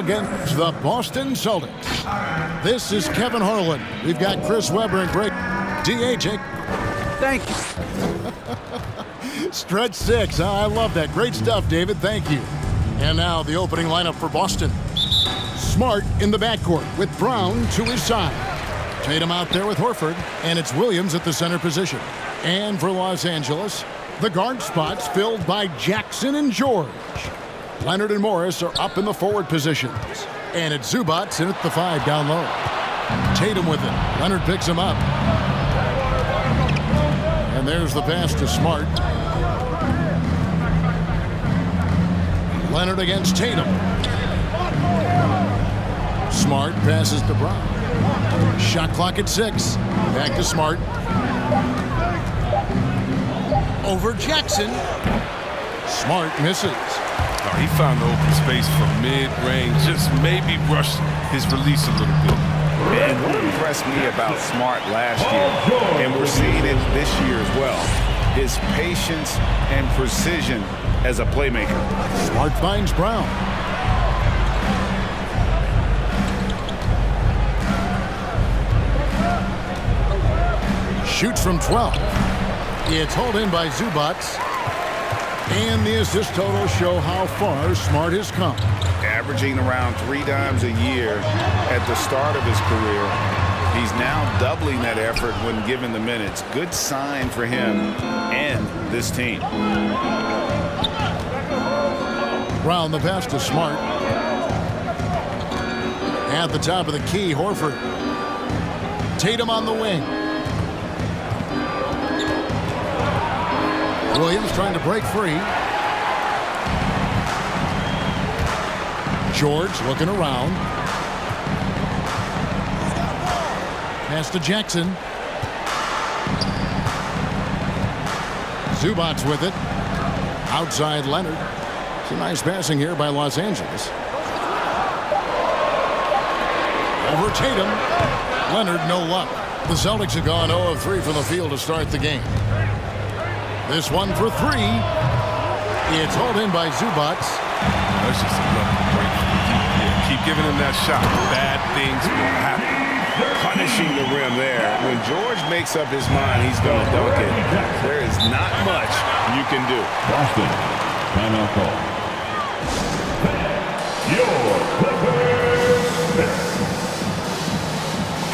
against the Boston Celtics. This is Kevin Harlan. We've got Chris Webber and Greg DHing. Thank you. Stretch 6. I love that. Great stuff, David. Thank you. And now the opening lineup for Boston. Smart in the backcourt with Brown to his side. Tatum out there with Horford, and it's Williams at the center position. And for Los Angeles, the guard spots filled by Jackson and George. Leonard and Morris are up in the forward positions. And it's Zubats in at the 5 down low. Tatum with it. Leonard picks him up. And there's the pass to Smart. Leonard against Tatum. Smart passes to Brown. Shot clock at 6. Back to Smart. Over Jackson. Smart misses. Oh, he found the open space from mid-range. Just maybe rushed his release a little bit. And what impressed me about Smart last year, and we're seeing it this year as well, his patience and precision as a playmaker. Smart finds Brown. Shoots from 12. It's hauled in by Zubats. And the assist totals show how far Smart has come. Averaging around 3 times a year at the start of his career. He's now doubling that effort when given the minutes. Good sign for him and this team. Brown the pass to Smart. At the top of the key, Horford. Tatum on the wing. Williams trying to break free. George looking around. Pass to Jackson. Zubats with it. Outside Leonard. It's a nice passing here by Los Angeles. Over Tatum. Leonard, no luck. The Celtics have gone 0 of 3 from the field to start the game. This one for 3. It's hauled in by Zubats. That's just a lucky break. Keep giving him that shot. Bad things will happen. Punishing the rim there. When George makes up his mind he's going to dunk it, there is not much you can do. Boston, timeout call. Your Clippers.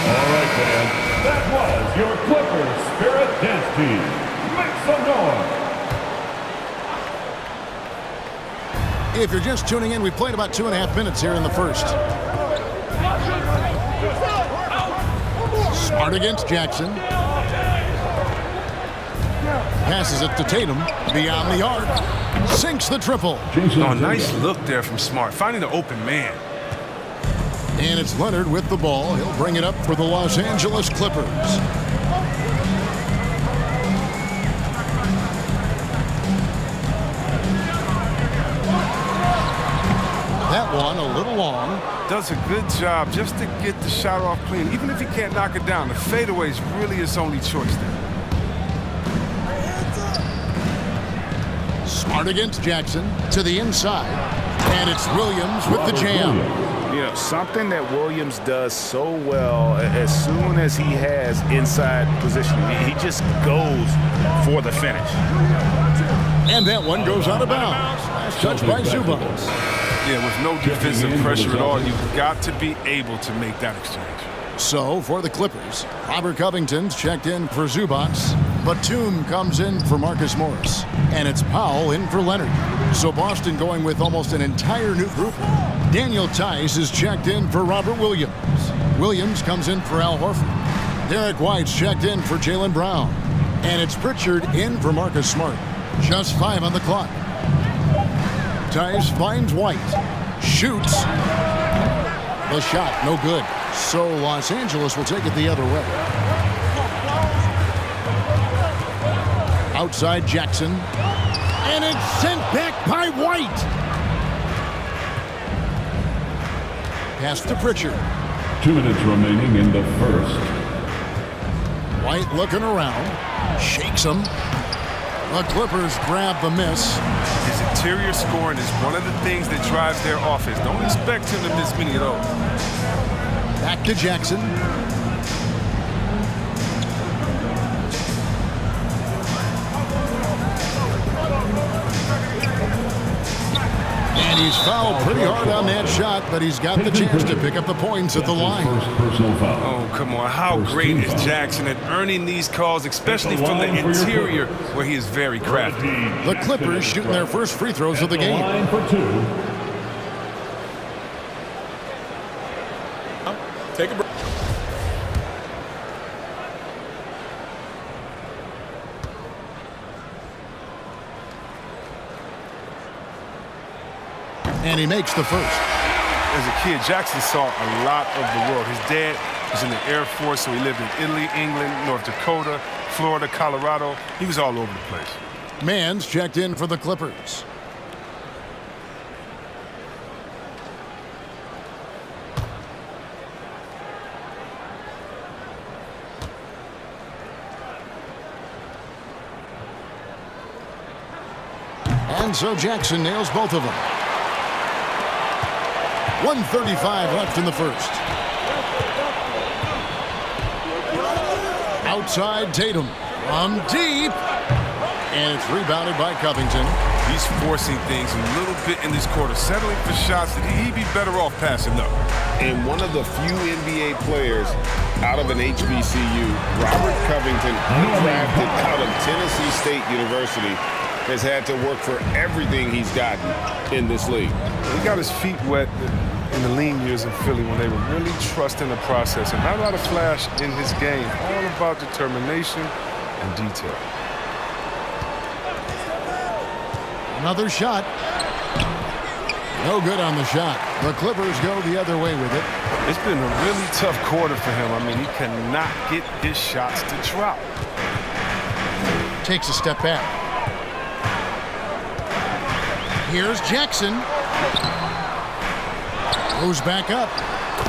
All right, fans. That was your Clippers Spirit Dance Team. Make some noise. If you're just tuning in, we played about 2.5 minutes here in the first. Smart against Jackson. Passes it to Tatum. Beyond the arc. Sinks the triple. Oh, nice look there from Smart. Finding the open man. And it's Leonard with the ball. He'll bring it up for the Los Angeles Clippers. That one a little long. Does a good job just to get the shot off clean. Even if he can't knock it down, the fadeaway is really his only choice there. Smart against Jackson to the inside. And it's Williams with the jam. You know, something that Williams does so well as soon as he has inside positioning, he just goes for the finish. And that one goes out of bounds. Touched by Zubats. Yeah, with no defensive pressure at all, you've got to be able to make that exchange. So, for the Clippers, Robert Covington's checked in for Zubats. Batum comes in for Marcus Morris. And it's Powell in for Leonard. So Boston going with almost an entire new group. Daniel Tice is checked in for Robert Williams. Williams comes in for Al Horford. Derek White's checked in for Jaylen Brown. And it's Pritchard in for Marcus Smart. Just 5 on the clock. Tice finds White. Shoots. The shot, no good. So Los Angeles will take it the other way. Outside Jackson. And it's sent back by White. Pass to Pritchard. 2 minutes remaining in the first. White looking around. Shakes him. The Clippers grab the miss. His interior scoring is one of the things that drives their offense. Don't expect him to miss many of those. Back to Jackson. And he's fouled pretty hard on that shot, but he's got the chance to pick up the points at the line. Oh, come on. How great is Jackson at earning these calls, especially from the interior, where he is very crafty. The Clippers shooting their first free throws of the game. Take a break. And he makes the first. As a kid, Jackson saw a lot of the world. His dad was in the Air Force, so he lived in Italy, England, North Dakota, Florida, Colorado. He was all over the place. Mann's checked in for the Clippers. And so Jackson nails both of them. 1:35 left in the first. Outside Tatum from deep. And it's rebounded by Covington. He's forcing things a little bit in this quarter, settling for shots that he'd be better off passing up. And one of the few NBA players out of an HBCU, Robert Covington, undrafted out of Tennessee State University, has had to work for everything he's gotten in this league. He got his feet wet in the lean years in Philly when they were really trusting the process. And not a lot of flash in his game, all about determination and detail. Another shot. No good on the shot. The Clippers go the other way with it. It's been a really tough quarter for him. I mean, he cannot get his shots to drop. Takes a step back. Here's Jackson. Goes back up.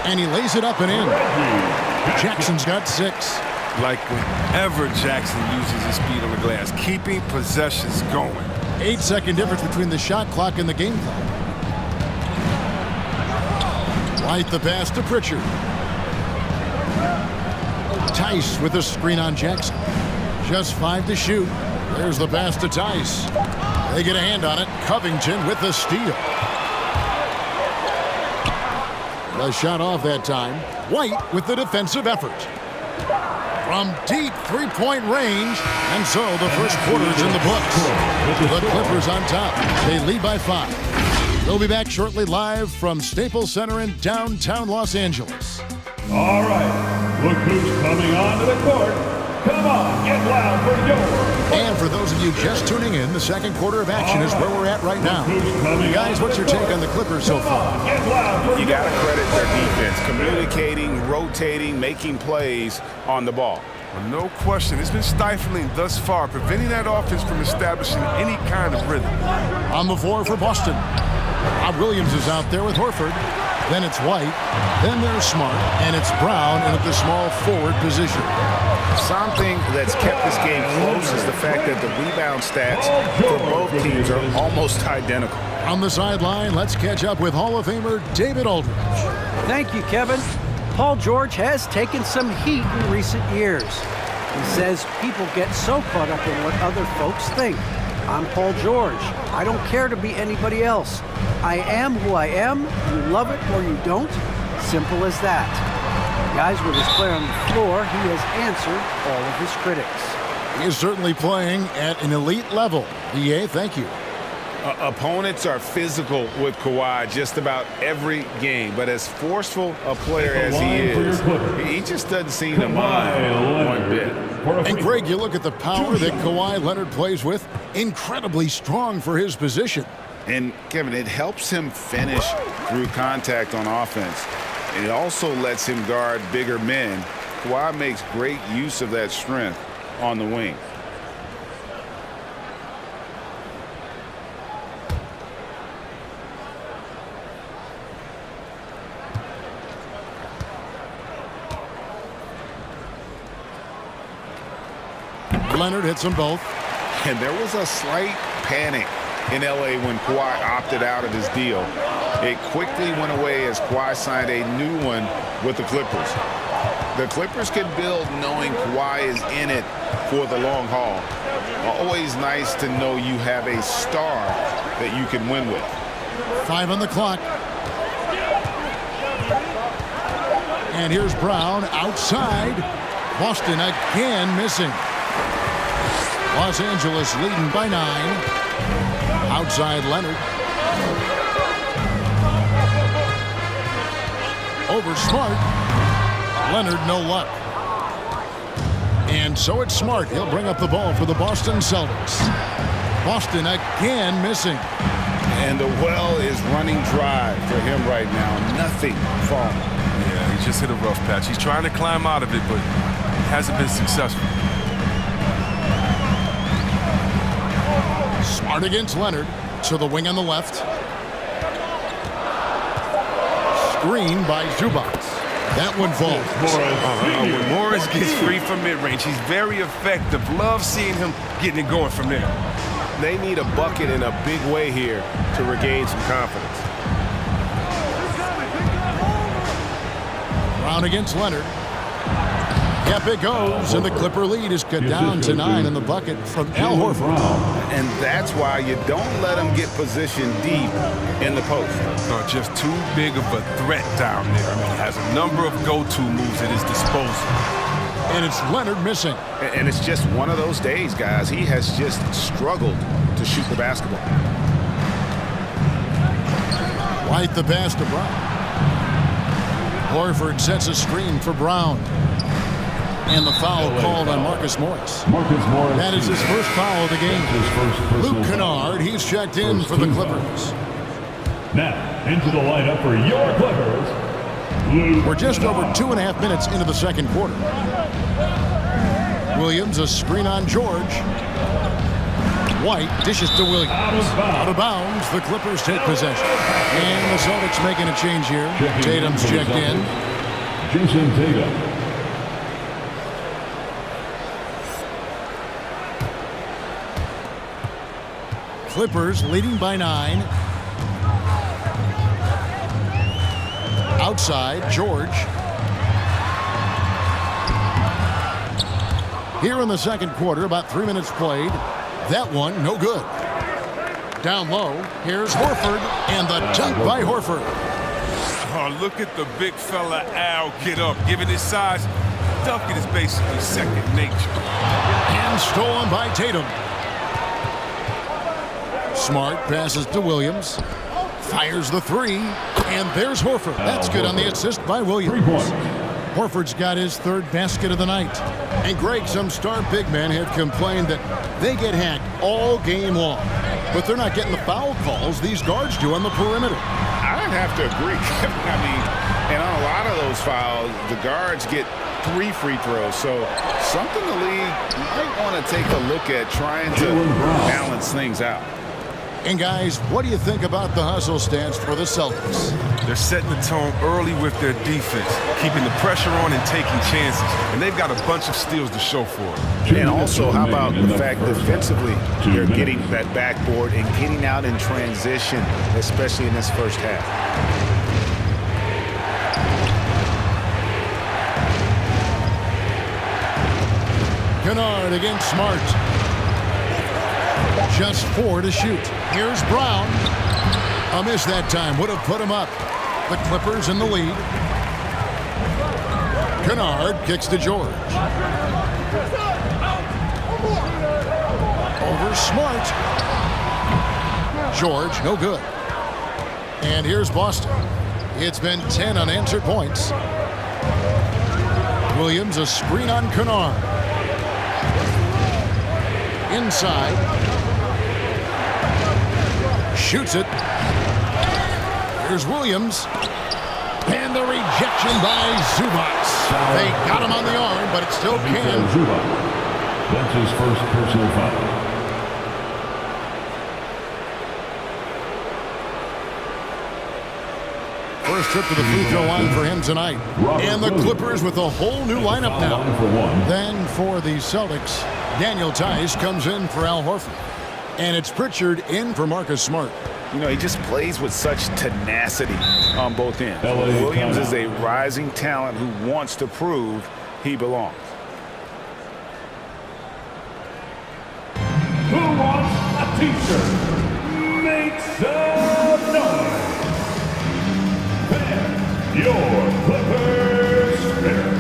And he lays it up and in. Jackson's got 6. Like whenever Jackson uses his speed on the glass, keeping possessions going. 8-second difference between the shot clock and the game clock. Right the pass to Pritchard. Tice with a screen on Jackson. Just 5 to shoot. There's the pass to Tice. They get a hand on it. Covington with the steal. The shot off that time. White with the defensive effort. From deep three-point range. And so the first quarter's in the books. The Clippers on top. They lead by 5. They'll be back shortly live from Staples Center in downtown Los Angeles. All right, look who's coming onto the court. Come on, get loud for yours. And for those of you just tuning in, the second quarter of action is where we're at right now. Guys, what's your take on the Clippers so far? You got to credit their defense, communicating, rotating, making plays on the ball. Well, no question. It's been stifling thus far, preventing that offense from establishing any kind of rhythm. On the floor for Boston. Rob Williams is out there with Horford. Then it's White. Then there's Smart. And it's Brown in at the small forward position. Something that's kept this game close is the fact that the rebound stats for both teams are almost identical. On the sideline, let's catch up with Hall of Famer David Aldridge. Thank you, Kevin. Paul George has taken some heat in recent years. He says people get so caught up in what other folks think. I'm Paul George. I don't care to be anybody else. I am who I am. You love it or you don't. Simple as that. Guys, with his play on the floor, he has answered all of his critics. He is certainly playing at an elite level. DA, thank you. Opponents are physical with Kawhi just about every game, but as forceful a player as he is, he just doesn't seem to mind one bit. And Greg, you look at the power that Kawhi Leonard plays with, incredibly strong for his position. And Kevin, it helps him finish through contact on offense. And it also lets him guard bigger men. Kawhi makes great use of that strength on the wing. Leonard hits them both. And there was a slight panic in L.A. when Kawhi opted out of his deal. It quickly went away as Kawhi signed a new one with the Clippers. The Clippers can build knowing Kawhi is in it for the long haul. Always nice to know you have a star that you can win with. 5 on the clock. And here's Brown outside. Boston again missing. Los Angeles leading by 9. Outside Leonard. Over Smart. Leonard no luck. And so it's Smart. He'll bring up the ball for the Boston Celtics. Boston again missing. And the well is running dry for him right now. Nothing falling. Yeah, he just hit a rough patch. He's trying to climb out of it, but hasn't been successful. Smart against Leonard. To the wing on the left. Screen by Zubac. That one falls. When Morris gets free from mid-range, he's very effective. Love seeing him getting it going from there. They need a bucket in a big way here to regain some confidence. Brown against Leonard. Yep, it goes, and the Clipper lead is cut down to 9 in the bucket from Al Horford. And that's why you don't let him get positioned deep in the post. Just too big of a threat down there. I mean, he has a number of go-to moves at his disposal. And it's Leonard missing. And it's just one of those days, guys. He has just struggled to shoot the basketball. White the pass to Brown. Horford sets a screen for Brown. And the foul called on Marcus Morris. That is his first foul of the game. Luke Kennard, he's checked in for the Clippers. Now, into the lineup for your Clippers. We're just over 2.5 minutes into the second quarter. Williams, a screen on George. White dishes to Williams. Out of bounds, the Clippers take possession. And the Celtics making a change here. Tatum's checked in. Jason Tatum. Clippers leading by 9. Outside, George. Here in the second quarter, about 3 minutes played. That one, no good. Down low, here's Horford, and the dunk by Horford. Oh, look at the big fella Al get up. Given his size, dunking is basically second nature. And stolen by Tatum. Smart passes to Williams. Fires the 3. And there's Horford. That's good on the assist by Williams. Horford's got his third basket of the night. And Greg, some star big men have complained that they get hacked all game long. But they're not getting the foul calls these guards do on the perimeter. I'd have to agree, Kevin. I mean, and on a lot of those fouls, the guards get 3 free throws. So something the league might want to take a look at trying to balance things out. And guys, what do you think about the hustle stance for the Celtics? They're setting the tone early with their defense, keeping the pressure on and taking chances. And they've got a bunch of steals to show for it. And also, how about the fact defensively, they're getting that backboard and getting out in transition, especially in this first half. Kennard against Smart. Just 4 to shoot. Here's Brown. A miss that time. Would have put him up. The Clippers in the lead. Kennard kicks to George. Over Smart. George, no good. And here's Boston. It's been 10 unanswered points. Williams, a screen on Kennard. Inside. Shoots it. Here's Williams. And the rejection by Zubac. They got him on the arm, but it still can. That's his first personal foul. first trip to the free throw line for him tonight. And the Clippers with a whole new lineup now. Then for the Celtics, Daniel Tice comes in for Al Horford. And it's Pritchard in for Marcus Smart. You know, he just plays with such tenacity on both ends. Williams is a rising talent who wants to prove he belongs. Who wants a t-shirt? Make some noise. And your Clippers Spirit.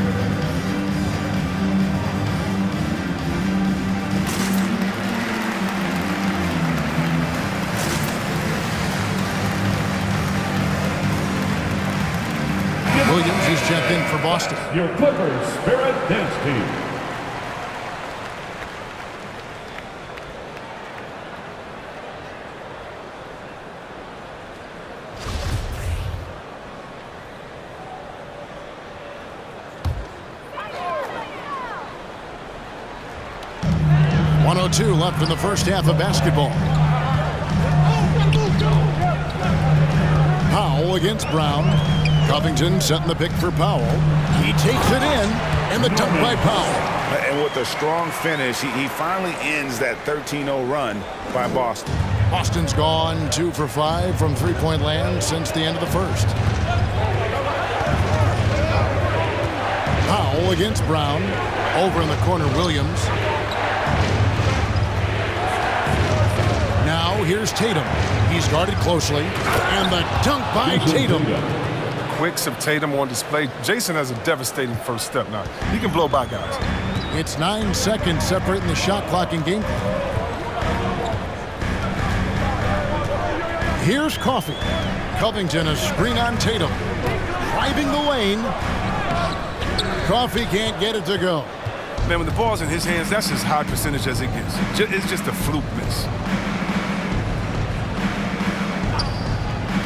Williams is checked in for Boston. Your Clippers Spirit Dance Team. .102 left in the first half of basketball. Powell against Brown. Covington setting the pick for Powell. He takes it in, and the dunk by Powell. And with a strong finish, he finally ends that 13-0 run by Boston. Boston's gone 2 for 5 from three-point land since the end of the first. Powell against Brown. Over in the corner, Williams. Now here's Tatum. He's guarded closely, and the dunk by Tatum. Quicks of Tatum on display. Jason has a devastating first step now. He can blow by guys. It's 9 seconds separating the shot clock and game clock. Here's Coffey. Covington a screen on Tatum. Driving the lane. Coffey can't get it to go. Man, when the ball's in his hands, that's as high percentage as it gets. It's just a fluke miss.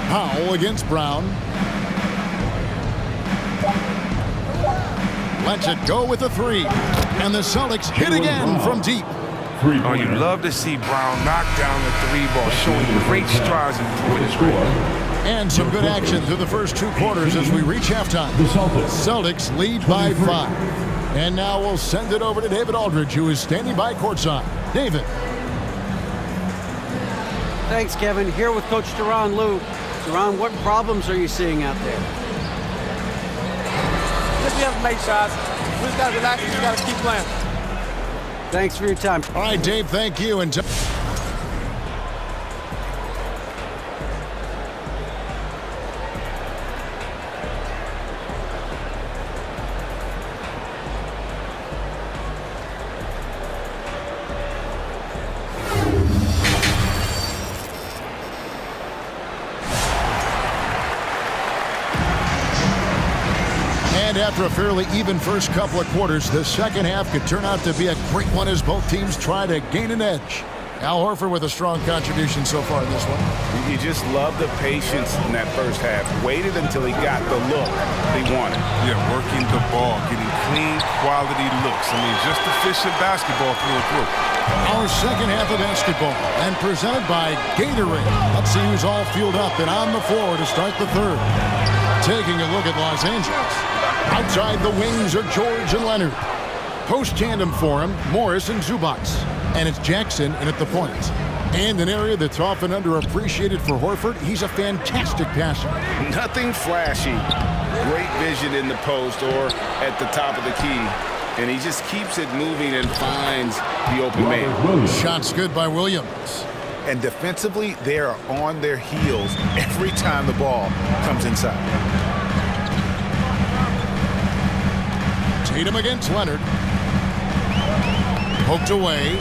Powell against Brown. Lets it go with a three. And the Celtics hit again from deep. Oh, you love to see Brown knock down the three ball, showing great strides in the And some good action through the first 2 quarters as we reach halftime. The Celtics lead by 5. And now we'll send it over to David Aldridge, who is standing by courtside. David. Thanks, Kevin. Here with Coach Deron Lou. Deron, what problems are you seeing out there? Just be able to make shots. We just got to relax. We just got to keep playing. Thanks for your time. All right, Dave, thank you. And after a fairly even first couple of quarters, the second half could turn out to be a great one as both teams try to gain an edge. Al Horford with a strong contribution so far in this one. You just love the patience in that first half. Waited until he got the look he wanted. Yeah, working the ball, getting clean, quality looks. I mean, just efficient basketball through and through. Our second half of basketball, and presented by Gatorade. Let's see who's all fueled up and on the floor to start the third. Taking a look at Los Angeles. Outside the wings are George and Leonard. Post tandem for him, Morris and Zubac. And it's Jackson in at the point. And an area that's often underappreciated for Horford, he's a fantastic passer. Nothing flashy. Great vision in the post or at the top of the key. And he just keeps it moving and finds the open man. Shots good by Williams. And defensively, they are on their heels every time the ball comes inside. Tatum against Leonard. Poked away.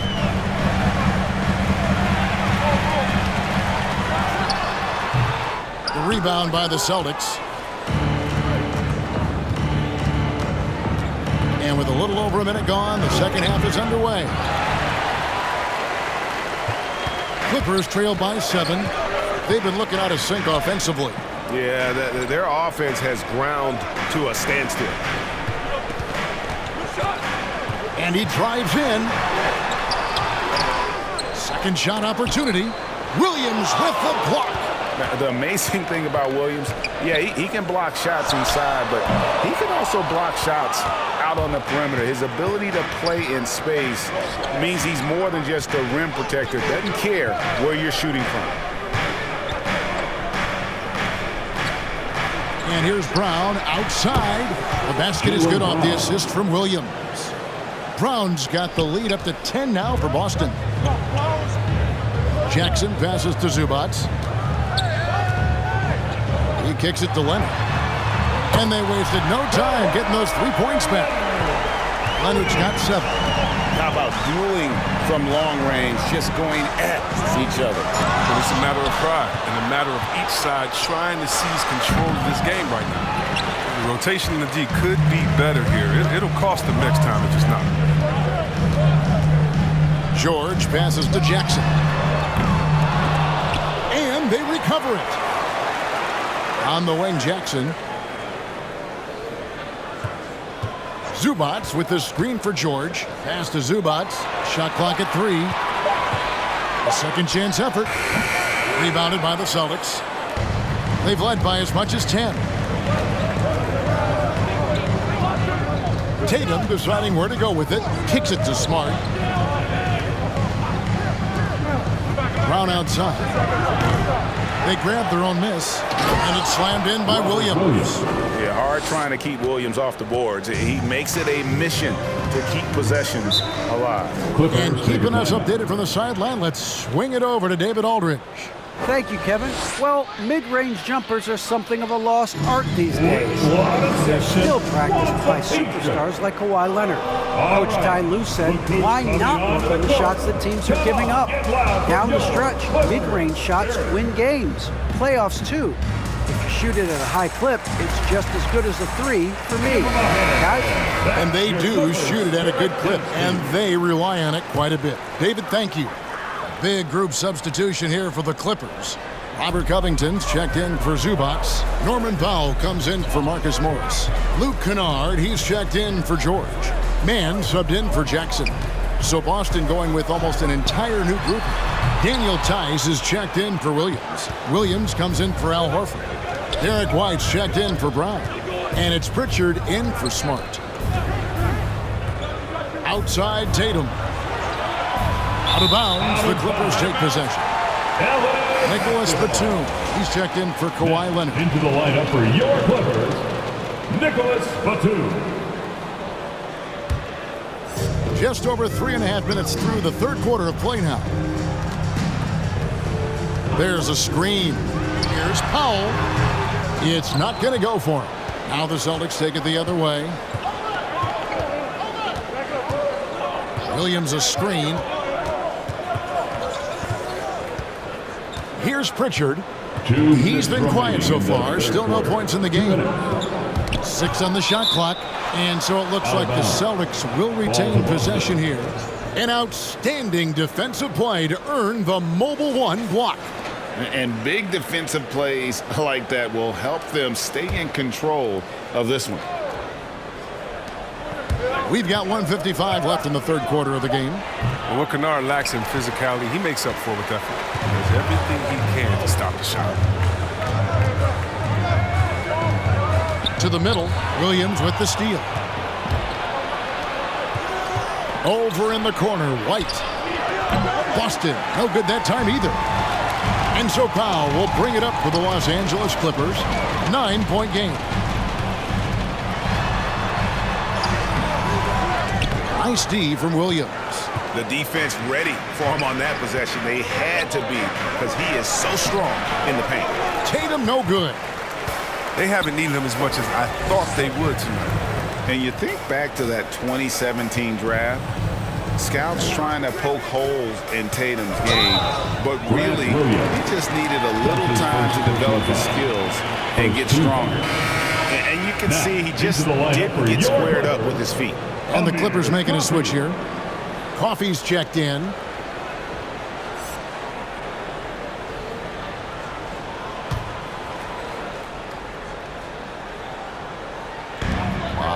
The rebound by the Celtics. And with a little over a minute gone, the second half is underway. Clippers trail by 7. They've been looking out of sync offensively. Yeah, their offense has ground to a standstill. And he drives in. Second shot opportunity. Williams with the block. The amazing thing about Williams, yeah, he can block shots inside, but he can also block shots out on the perimeter. His ability to play in space means he's more than just a rim protector. Doesn't care where you're shooting from. And here's Brown outside. The basket is good off the assist from Williams. Brown's got the lead up to 10 now for Boston. Jackson passes to Zubac. He kicks it to Leonard. And they wasted no time getting those 3 points back. Leonard's got 7. How about dueling from long range, just going at each other? But it's a matter of pride and a matter of each side trying to seize control of this game right now. The rotation in the D could be better here. It'll cost them next time if it's not. George passes to Jackson. And they recover it. On the wing, Jackson. Zubac with the screen for George. Pass to Zubac. Shot clock at 3. A second chance effort. Rebounded by the Celtics. They've led by as much as 10. Tatum deciding where to go with it. Kicks it to Smart. Brown outside. They grab their own miss, and it's slammed in by Williams. Yeah, hard trying to keep Williams off the boards. He makes it a mission to keep possessions alive. And keeping us updated from the sideline, let's swing it over to David Aldridge. Thank you, Kevin. Well, mid-range jumpers are something of a lost art these days. They're still practiced by superstars like Kawhi Leonard. Coach Ty Lue said, why not work on the shots that teams are giving up? Down the stretch, mid-range shots win games. Playoffs, too. If you shoot it at a high clip, it's just as good as a 3 for me. Guys? And they do shoot it at a good clip, and they rely on it quite a bit. David, thank you. Big group substitution here for the Clippers. Robert Covington's checked in for Zubac. Norman Powell comes in for Marcus Morris. Luke Kennard, he's checked in for George. Mann subbed in for Jackson. So Boston going with almost an entire new group. Daniel Tice is checked in for Williams. Williams comes in for Al Horford. Derek White's checked in for Brown. And it's Pritchard in for Smart. Outside Tatum. Out of bounds, the Clippers take possession. Nicholas Batum, he's checked in for Kawhi Leonard. Into the lineup for your Clippers, Nicholas Batum. Just over 3.5 minutes through the third quarter of play now. There's a screen. Here's Powell. It's not going to go for him. Now the Celtics take it the other way. Williams a screen. Here's Pritchard. He's been quiet so far. Still no points in the game. 6 on the shot clock. And so it looks like the Celtics will retain possession here. An outstanding defensive play to earn the Mobile One block. And big defensive plays like that will help them stay in control of this one. We've got 1:55 left in the third quarter of the game. And what Kennard lacks in physicality, he makes up for with effort. He does everything he can to stop the shot. To the middle, Williams with the steal. Over in the corner, White. Boston, no good that time either. And so Powell will bring it up for the Los Angeles Clippers. 9-point game. Nice D from Williams. The defense ready for him on that possession. They had to be because he is so strong in the paint. Tatum no good. They haven't needed him as much as I thought they would tonight. And you think back to that 2017 draft, scouts trying to poke holes in Tatum's game, but really he just needed a little time to develop his skills and get stronger. And you can see he just didn't get squared up with his feet. And the Clippers making a switch here. Coffey's checked in.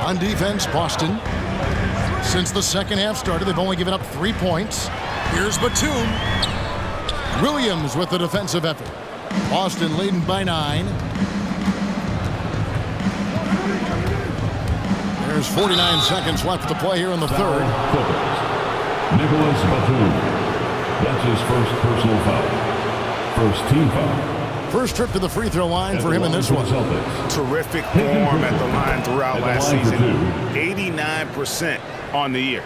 On defense, Boston. Since the second half started, they've only given up 3 points. Here's Batum. Williams with the defensive effort. Boston leading by 9. There's 49 seconds left to play here in the third. Nicholas Batum. That's his first personal foul. First team foul. First trip to the free throw line for him in this one. Terrific form at the line throughout last season. 89% on the year.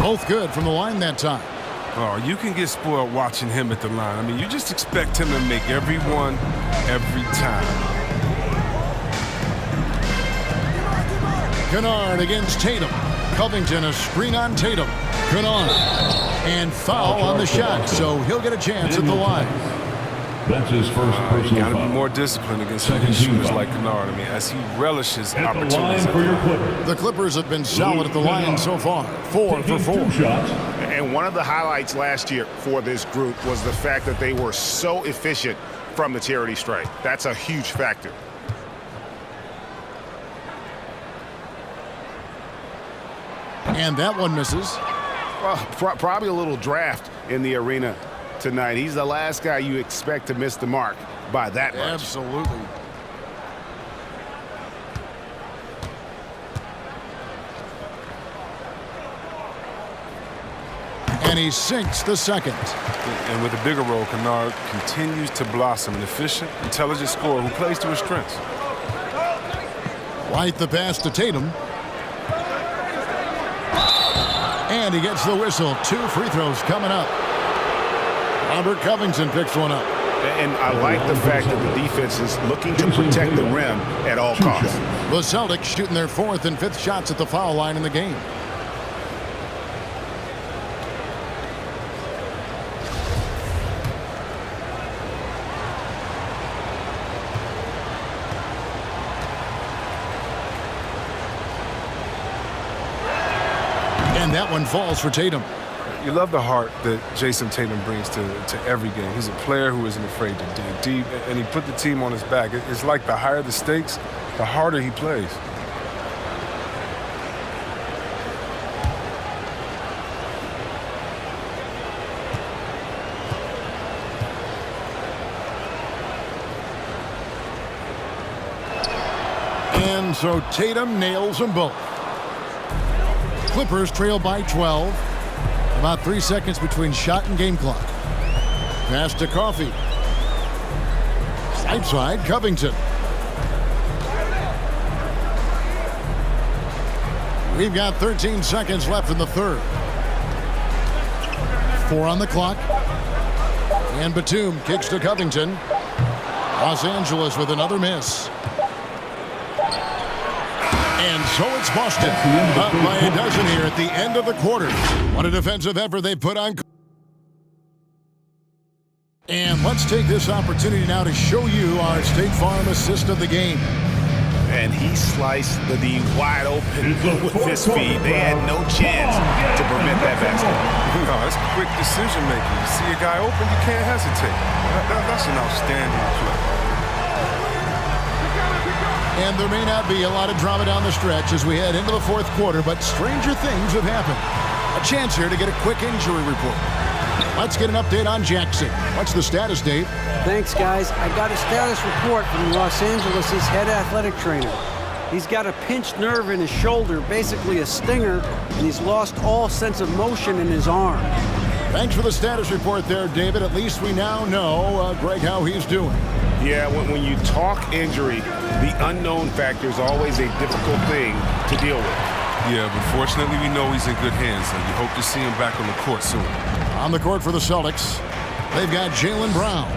Both good from the line that time. Oh, you can get spoiled watching him at the line. I mean, you just expect him to make every one, every time. Kennard against Tatum. Covington, a screen on Tatum. Kennard. And foul on the shot, so he'll get a chance at the line. That's his first personal You got to foul. be more disciplined against some of these shooters like Kennard. I mean, as he relishes At the line opportunities. for your Clippers. The Clippers have been solid at the line so far. 4 for 4. 2 shots. And one of the highlights last year for this group was the fact that they were so efficient from the charity stripe. That's a huge factor. And that one misses. Well, probably a little draft in the arena tonight. He's the last guy you expect to miss the mark by that much. Absolutely. And he sinks the second. And with a bigger role, Kennard continues to blossom, an efficient, intelligent scorer who plays to his strengths. White the pass to Tatum. And he gets the whistle. 2 free throws coming up. Robert Covington picks one up. And I like the fact that the defense is looking to protect the rim at all costs. The Celtics shooting their 4th and 5th shots at the foul line in the game. And that one falls for Tatum. You love the heart that Jason Tatum brings to every game. He's a player who isn't afraid to dig deep, and he put the team on his back. It's like the higher the stakes, the harder he plays. And so Tatum nails them both. Clippers trail by 12. About 3 seconds between shot and game clock. Pass to Coffee. Right side, Covington. We've got 13 seconds left in the third. 4 on the clock. And Batum kicks to Covington. Los Angeles with another miss. And so it's Boston, up by a dozen here at the end of the quarter. What a defensive effort they put on. And let's take this opportunity now to show you our State Farm assist of the game. And he sliced the D wide open with his feed. They had no chance to prevent that basket. No, it's quick decision making. You see a guy open, you can't hesitate. That's an outstanding play. And there may not be a lot of drama down the stretch as we head into the fourth quarter, but stranger things have happened. A chance here to get a quick injury report. Let's get an update on Jackson. What's the status, Dave? Thanks, guys. I got a status report from Los Angeles' head athletic trainer. He's got a pinched nerve in his shoulder, basically a stinger, and he's lost all sense of motion in his arm. Thanks for the status report there, David. At least we now know, Greg, how he's doing. Yeah, when you talk injury, the unknown factor is always a difficult thing to deal with. Yeah, but fortunately we know he's in good hands, and you hope to see him back on the court soon. On the court for the Celtics, they've got Jaylen Brown.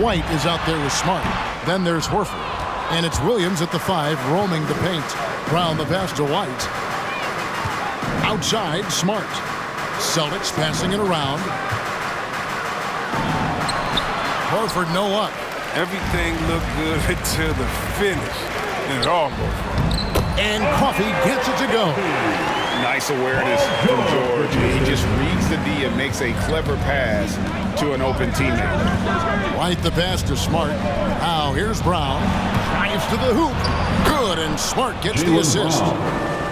White is out there with Smart. Then there's Horford. And it's Williams at the 5, roaming the paint. Brown the pass to White. Outside, Smart. Celtics passing it around. Horford no up. Everything looked good until the finish, and it all goes wrong. And Coffee gets it to go. Nice awareness from George. He just reads the D and makes a clever pass to an open teammate. Right the pass to Smart. Now here's Brown. Drives to the hoop. Good, and Smart gets the assist.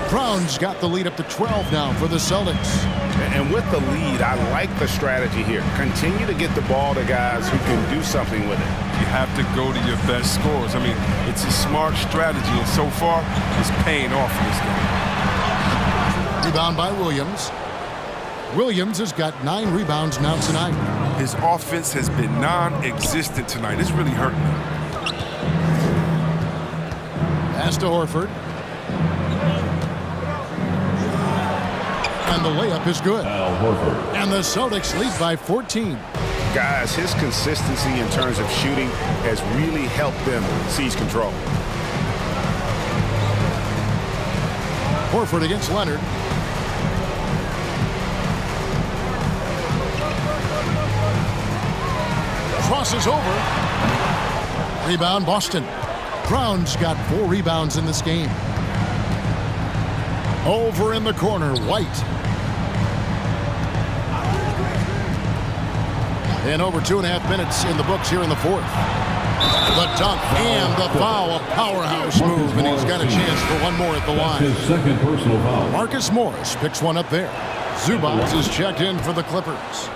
Brown's got the lead up to 12 now for the Celtics. And with the lead, I like the strategy here. Continue to get the ball to guys who can do something with it. You have to go to your best scorers. I mean, it's a smart strategy, and so far, it's paying off in this game. Rebound by Williams. Williams has got 9 rebounds now tonight. His offense has been non-existent tonight. It's really hurting him. Pass to Horford. And the layup is good. And the Celtics lead by 14. Guys, his consistency in terms of shooting has really helped them seize control. Horford against Leonard. Crosses over. Rebound Boston. Brown's got 4 rebounds in this game. Over in the corner, White. And over 2.5 minutes in the books here in the fourth. The dunk and the foul, a powerhouse move, and he's got a chance for one more at the line. His second personal foul. Marcus Morris picks one up there. Zubac is checked in for the Clippers.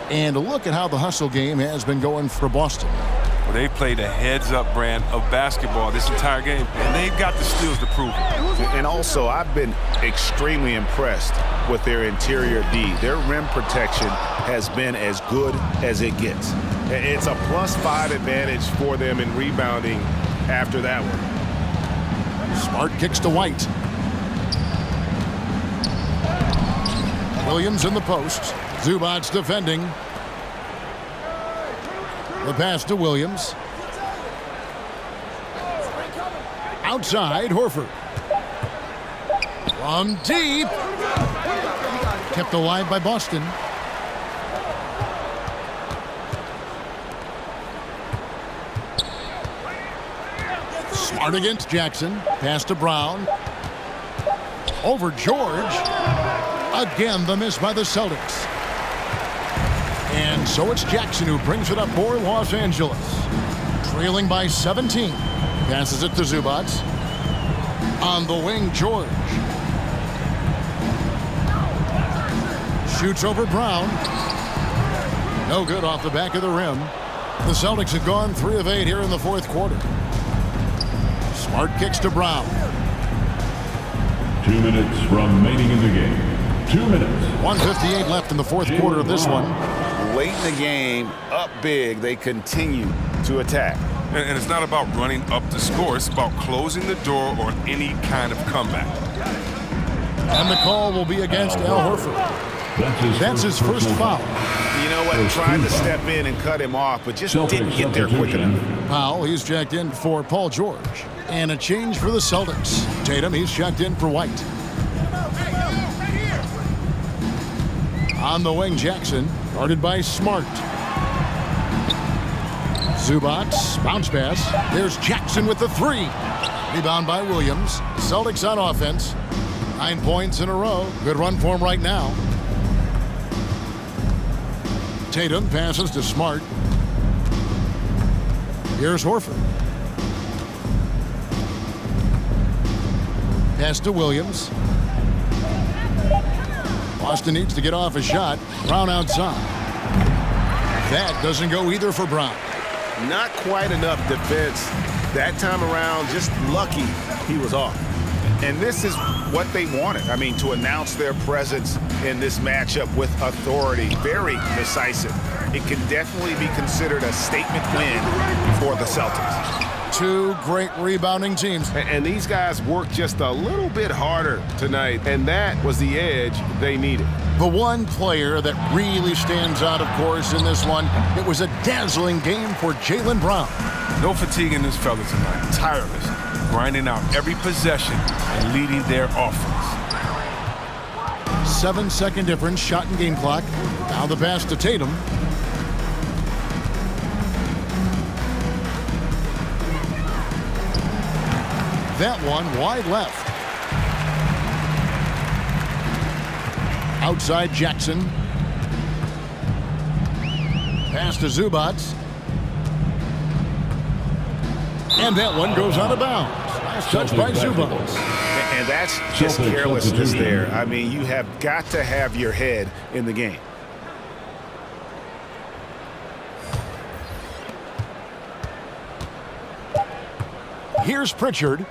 And look at how the hustle game has been going for Boston. Well, they played a heads-up brand of basketball this entire game, and they've got the skills to prove it. And also, I've been extremely impressed with their interior D. Their rim protection has been as good as it gets. It's a +5 advantage for them in rebounding after that one. Smart kicks to White. Williams in the post. Zubac's defending. The pass to Williams. Outside, Horford. From deep. Kept alive by Boston. Smart against Jackson. Pass to Brown. Over George. Again, the miss by the Celtics. And so it's Jackson who brings it up for Los Angeles. Trailing by 17. Passes it to Zubac. On the wing, George. Shoots over Brown. No good off the back of the rim. The Celtics have gone 3 of 8 here in the fourth quarter. Smart kicks to Brown. 2 minutes remaining in the game. 2 minutes. 1:58 left in the fourth quarter of this one. Late in the game, up big, they continue to attack. And it's not about running up the score. It's about closing the door on any kind of comeback. And the call will be against Al Horford. That's his first foul. You know what? Tried to step in and cut him off, but just didn't get there quick enough. Powell, he's checked in for Paul George. And a change for the Celtics. Tatum, he's checked in for White. On the wing, Jackson, guarded by Smart. Zubac, bounce pass. There's Jackson with the 3. Rebound by Williams. Celtics on offense. 9 points in a row. Good run for him right now. Tatum passes to Smart. Here's Horford. Pass to Williams. Boston needs to get off a shot. Brown outside. That doesn't go either for Brown. Not quite enough defense that time around. Just lucky he was off. And this is what they wanted. I mean, to announce their presence in this matchup with authority. Very decisive. It can definitely be considered a statement win for the Celtics. 2 great rebounding teams. And these guys worked just a little bit harder tonight, and that was the edge they needed. The one player that really stands out, of course, in this one, it was a dazzling game for Jaylen Brown. No fatigue in this fella tonight. Tireless. Grinding out every possession and leading their offense. 7-second difference, shot and game clock. Now the pass to Tatum. that one wide left. Outside Jackson. Pass to Zubats. And that one goes out of bounds. Last touch by Zubats. And that's just carelessness there. I mean, you have got to have your head in the game. Here's Pritchard.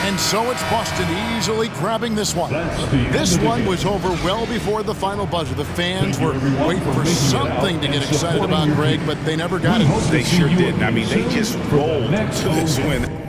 And so it's Boston easily grabbing this one. This one was over well before the final buzzer. The fans were waiting for something to get excited about, Greg, but they never got it. They sure didn't. I mean, they just rolled to this win.